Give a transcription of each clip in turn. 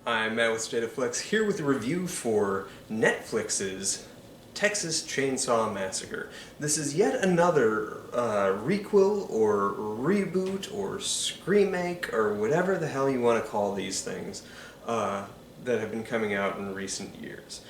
I'm Matt with State of Flex, here with a review for Netflix's Texas Chainsaw Massacre. This is yet another requel or reboot or screenmake or whatever the hell you want to call these things that have been coming out in recent years.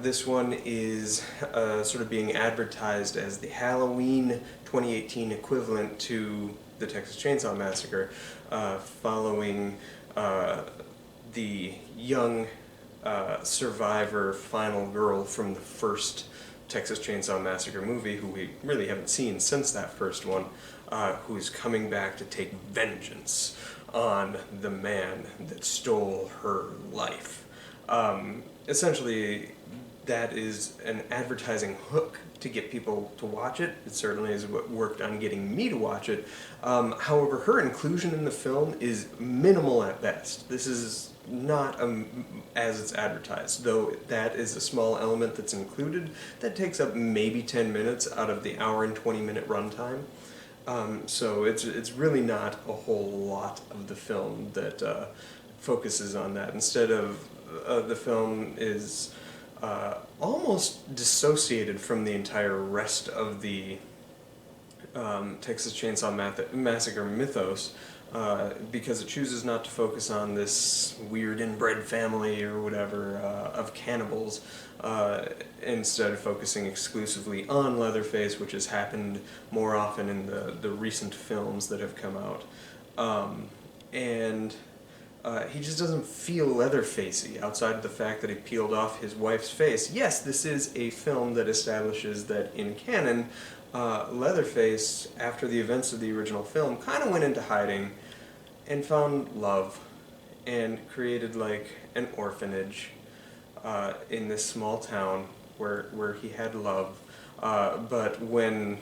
This one is sort of being advertised as the Halloween 2018 equivalent to the Texas Chainsaw Massacre, following the young survivor final girl from the first Texas Chainsaw Massacre movie, who we really haven't seen since that first one, who's coming back to take vengeance on the man that stole her life. Essentially, that is an advertising hook to get people to watch it. It certainly is what worked on getting me to watch it. However, her inclusion in the film is minimal at best. This is not as it's advertised, though that is a small element that's included that takes up maybe 10 minutes out of the hour and 20-minute runtime. So it's really not a whole lot of the film that focuses on that. Instead of the film is almost dissociated from the entire rest of the Texas Chainsaw Massacre mythos, because it chooses not to focus on this weird inbred family or whatever of cannibals, instead of focusing exclusively on Leatherface, which has happened more often in the recent films that have come out. And he just doesn't feel Leatherfacey outside of the fact that he peeled off his wife's face. Yes, this is a film that establishes that in canon, Leatherface, after the events of the original film, kind of went into hiding and found love and created like an orphanage in this small town where he had love. But when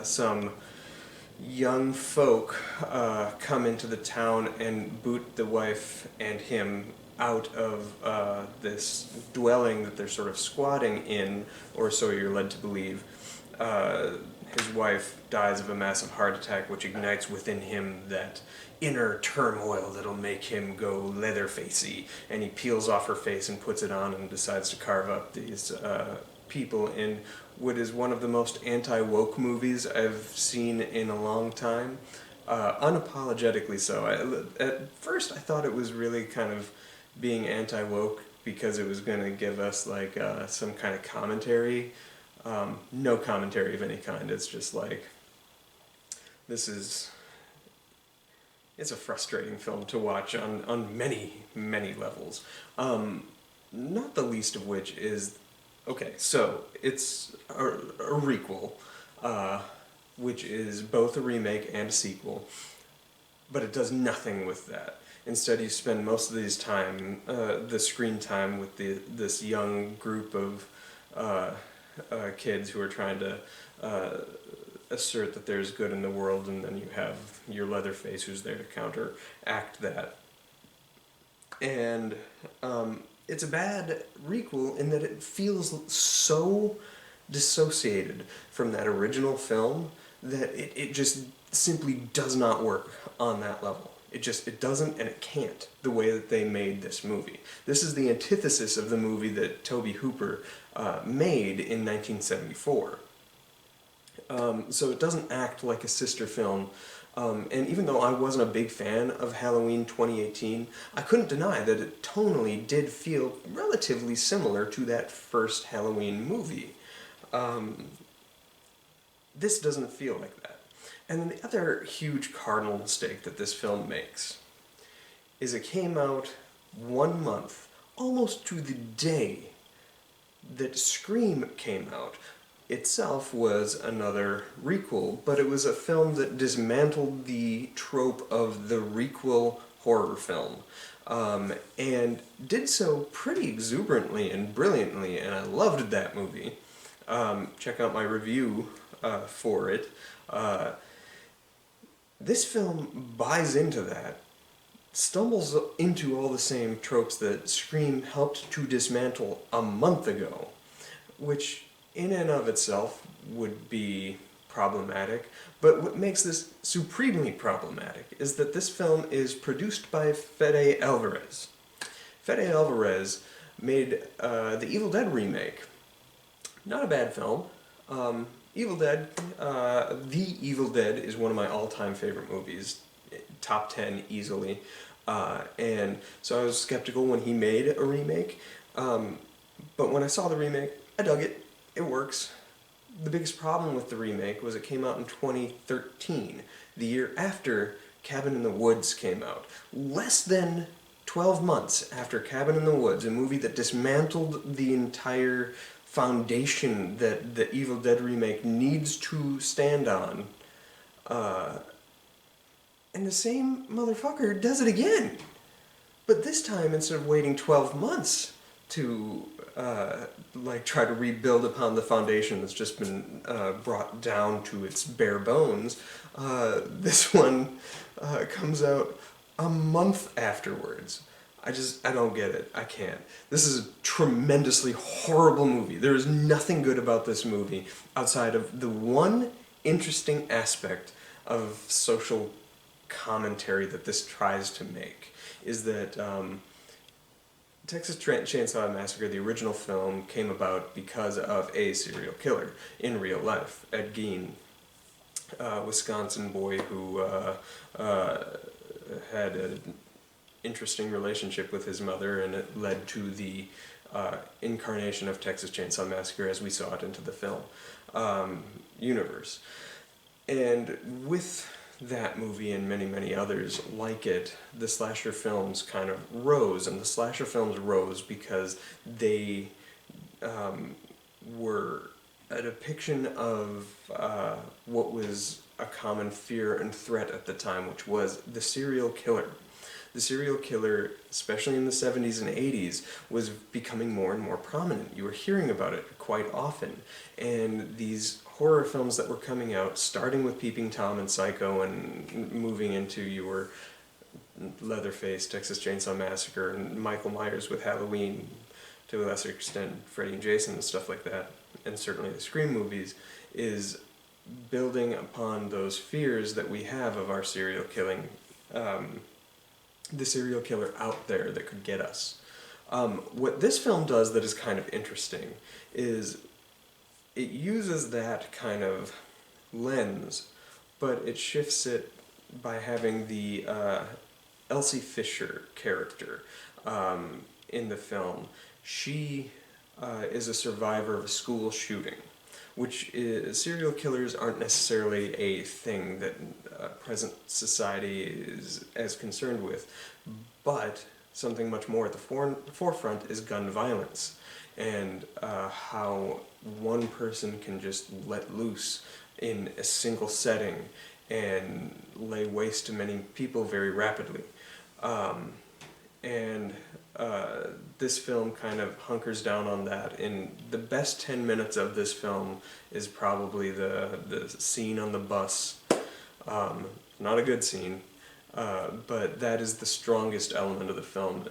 some young folk come into the town and boot the wife and him out of this dwelling that they're sort of squatting in, or so you're led to believe, his wife dies of a massive heart attack, which ignites within him that inner turmoil that'll make him go Leatherfacey, and he peels off her face and puts it on and decides to carve up these people in what is one of the most anti-woke movies I've seen in a long time. Unapologetically so. At first I thought it was really kind of being anti-woke because it was going to give us like some kind of commentary. No commentary of any kind. It's just like, it's a frustrating film to watch on many, many levels. Not the least of which is, okay, so it's a requel, which is both a remake and a sequel, but it does nothing with that. Instead, you spend most of the screen time with this young group of kids who are trying to assert that there's good in the world, and then you have your Leatherface who's there to counteract that. And it's a bad requel in that it feels so dissociated from that original film that it just simply does not work on that level. It doesn't, and it can't, the way that they made this movie. This is the antithesis of the movie that Tobe Hooper made in 1974. So it doesn't act like a sister film. And even though I wasn't a big fan of Halloween 2018, I couldn't deny that it tonally did feel relatively similar to that first Halloween movie. This doesn't feel like that. And then the other huge cardinal mistake that this film makes is it came out 1 month, almost to the day that Scream came out. Itself was another requel, but it was a film that dismantled the trope of the requel horror film, and did so pretty exuberantly and brilliantly, and I loved that movie. Check out my review for it. This film buys into that, stumbles into all the same tropes that Scream helped to dismantle a month ago, which in and of itself would be problematic, but what makes this supremely problematic is that this film is produced by Fede Alvarez. Fede Alvarez made the Evil Dead remake. Not a bad film. Evil Dead, The Evil Dead is one of my all-time favorite movies. Top 10 easily. And so I was skeptical when he made a remake. But when I saw the remake, I dug it. It works. The biggest problem with the remake was it came out in 2013, the year after Cabin in the Woods came out. Less than 12 months after Cabin in the Woods, a movie that dismantled the entire foundation that the Evil Dead remake needs to stand on. And the same motherfucker does it again. But this time, instead of waiting 12 months to try to rebuild upon the foundation that's just been brought down to its bare bones, this one comes out a month afterwards. I don't get it. I can't. This is a tremendously horrible movie. There is nothing good about this movie outside of the one interesting aspect of social commentary that this tries to make, is that Texas Chainsaw Massacre, the original film, came about because of a serial killer in real life. Ed Gein, Wisconsin boy who had an interesting relationship with his mother, and it led to the incarnation of Texas Chainsaw Massacre as we saw it into the film universe. And with that movie and many, many others like it, the slasher films kind of rose, and the slasher films rose because they were a depiction of what was a common fear and threat at the time, which was the serial killer. The serial killer, especially in the 70s and 80s, was becoming more and more prominent. You were hearing about it quite often. And these horror films that were coming out, starting with Peeping Tom and Psycho and moving into your Leatherface, Texas Chainsaw Massacre, and Michael Myers with Halloween, to a lesser extent Freddy and Jason and stuff like that, and certainly the Scream movies, is building upon those fears that we have of our serial killing, the serial killer out there that could get us. What this film does that is kind of interesting is it uses that kind of lens, but it shifts it by having the Elsie Fisher character in the film. She is a survivor of a school shooting, which is, serial killers aren't necessarily a thing that present society is as concerned with, but something much more at the forefront is gun violence, and how one person can just let loose in a single setting and lay waste to many people very rapidly. This film kind of hunkers down on that. In the best 10 minutes of this film is probably the scene on the bus. Not a good scene, but that is the strongest element of the film.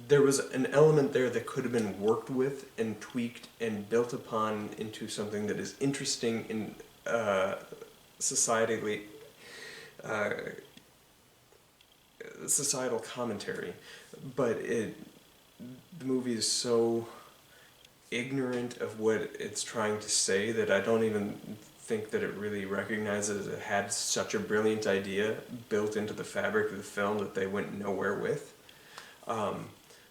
There was an element there that could have been worked with and tweaked and built upon into something that is interesting in societal commentary, but the movie is so ignorant of what it's trying to say that I don't even think that it really recognizes it had such a brilliant idea built into the fabric of the film that they went nowhere with,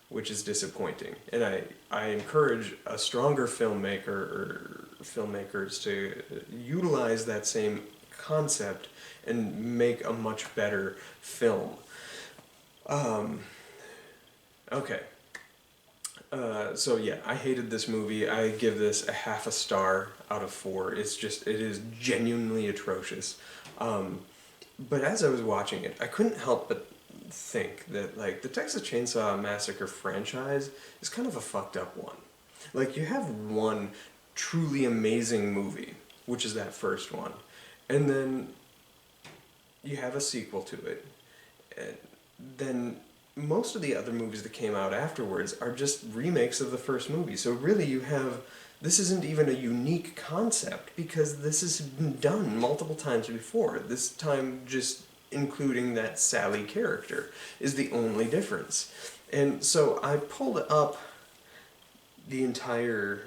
which is disappointing. And I encourage a stronger filmmaker or filmmakers to utilize that same concept and make a much better film. Okay. So yeah, I hated this movie. I give this a 0.5 star out of 4. It is genuinely atrocious. But as I was watching it, I couldn't help but think that, like, the Texas Chainsaw Massacre franchise is kind of a fucked up one. Like, you have one truly amazing movie, which is that first one, and then you have a sequel to it, and then most of the other movies that came out afterwards are just remakes of the first movie. So really this isn't even a unique concept, because this has been done multiple times before. This time just including that Sally character is the only difference. And so I pulled up the entire,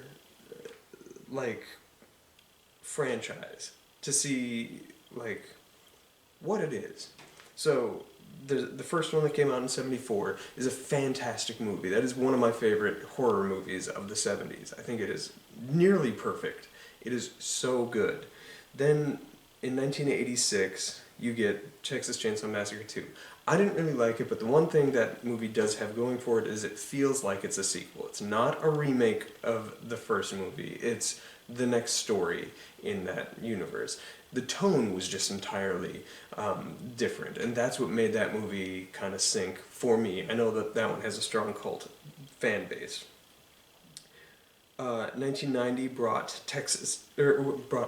like, franchise to see, like, what it is. So the first one that came out in '74 is a fantastic movie. That is one of my favorite horror movies of the '70s. I think it is nearly perfect. It is so good. Then in 1986, you get Texas Chainsaw Massacre 2. I didn't really like it, but the one thing that movie does have going for it is it feels like it's a sequel. It's not a remake of the first movie. It's the next story in that universe. The tone was just entirely different, and that's what made that movie kind of sink for me. I know that that one has a strong cult fan base. 1990 brought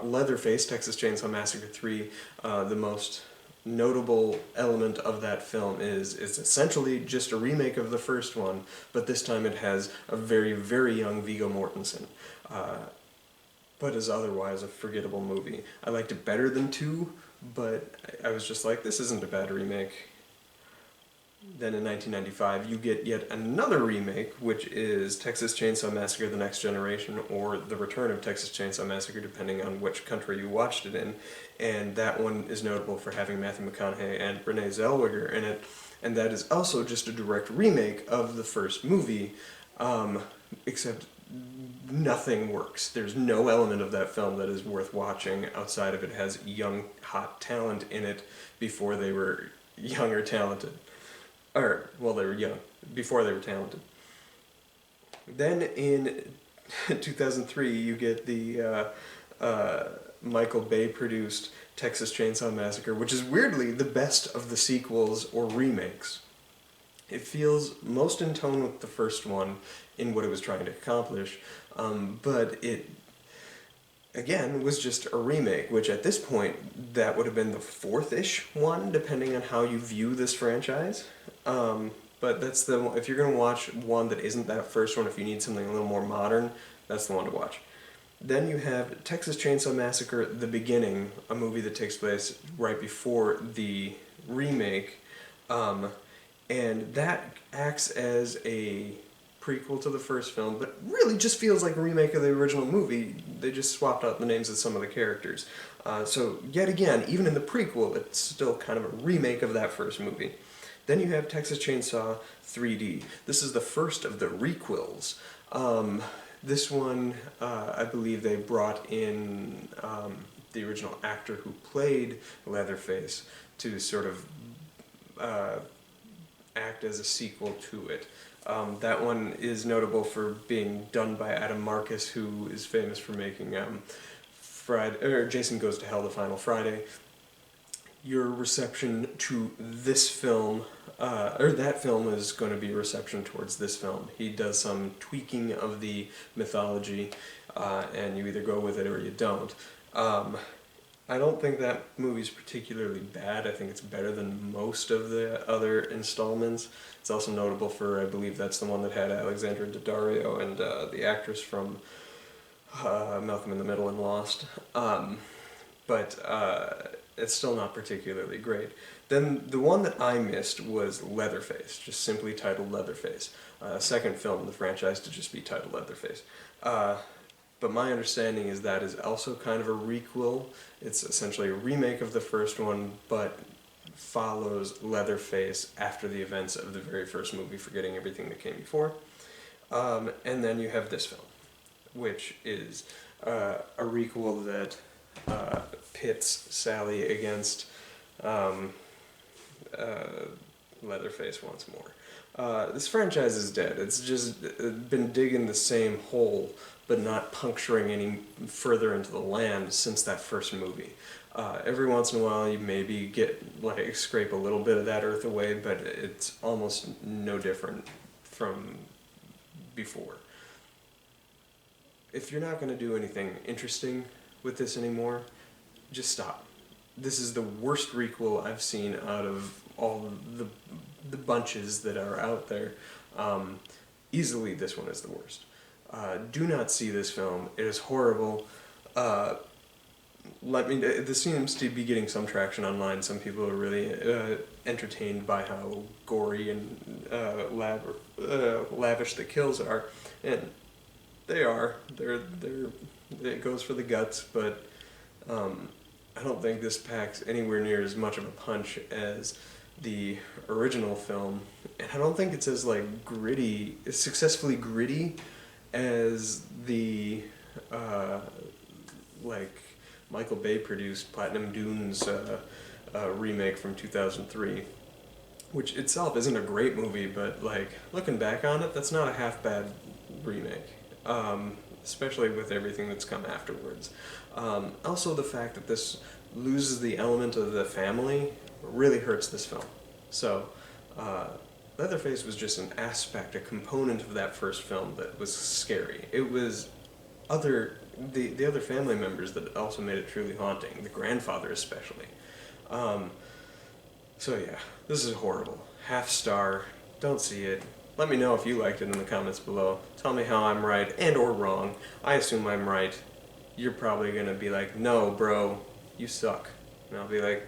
Leatherface, Texas Chainsaw Massacre 3. The most notable element of that film is it's essentially just a remake of the first one, but this time it has a very, very young Viggo Mortensen. But is otherwise a forgettable movie. I liked it better than 2, but I was just like, this isn't a bad remake. Then in 1995, you get yet another remake, which is Texas Chainsaw Massacre: The Next Generation, or The Return of Texas Chainsaw Massacre, depending on which country you watched it in. And that one is notable for having Matthew McConaughey and Renee Zellweger in it. And that is also just a direct remake of the first movie, except nothing works. There's no element of that film that is worth watching outside of it has young, hot talent in it before they were young or talented. Or, well, they were young, before they were talented. Then in 2003, you get the Michael Bay produced Texas Chainsaw Massacre, which is weirdly the best of the sequels or remakes. It feels most in tone with the first one in what it was trying to accomplish, but it, again, was just a remake, which at this point, that would have been the fourth-ish one, depending on how you view this franchise. But that's if you're going to watch one that isn't that first one, if you need something a little more modern, that's the one to watch. Then you have Texas Chainsaw Massacre: The Beginning, a movie that takes place right before the remake, and that acts as a prequel to the first film, but really just feels like a remake of the original movie. They just swapped out the names of some of the characters. So yet again, even in the prequel, it's still kind of a remake of that first movie. Then you have Texas Chainsaw 3D. This is the first of the requels. This one, I believe they brought in the original actor who played Leatherface to sort of act as a sequel to it. That one is notable for being done by Adam Marcus, who is famous for making Jason Goes to Hell: The Final Friday. Your reception to this film, or that film, is going to be a reception towards this film. He does some tweaking of the mythology, and you either go with it or you don't. I don't think that movie's particularly bad. I think it's better than most of the other installments. It's also notable for, I believe that's the one that had Alexandra Daddario and the actress from Malcolm in the Middle and Lost. But it's still not particularly great. Then the one that I missed was Leatherface, just simply titled Leatherface. Second film in the franchise to just be titled Leatherface. But my understanding is that is also kind of a requel. It's essentially a remake of the first one, but follows Leatherface after the events of the very first movie, forgetting everything that came before. And then you have this film, which is a requel that pits Sally against Leatherface once more. This franchise is dead. It's just been digging the same hole, but not puncturing any further into the land since that first movie. Every once in a while you maybe scrape a little bit of that earth away, but it's almost no different from before. If you're not going to do anything interesting with this anymore, just stop. This is the worst requel I've seen out of all the bunches that are out there. Easily this one is the worst. Do not see this film. It is horrible. let me. This seems to be getting some traction online. Some people are really entertained by how gory and lavish the kills are, and they are. They're. It goes for the guts, but I don't think this packs anywhere near as much of a punch as the original film, and I don't think it's as like gritty, as successfully gritty as the like Michael Bay produced Platinum Dunes remake from 2003, which itself isn't a great movie, but like looking back on it, that's not a half bad remake. Especially with everything that's come afterwards. Also, the fact that this loses the element of the family really hurts this film. So, Leatherface was just an aspect, a component of that first film that was scary. It was the other family members that also made it truly haunting, the grandfather especially. So yeah, this is horrible. Half star, don't see it. Let me know if you liked it in the comments below. Tell me how I'm right and or wrong. I assume I'm right. You're probably gonna be like, no bro, you suck. And I'll be like,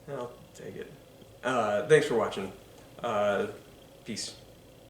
I'll take it. Thanks for watching. Peace.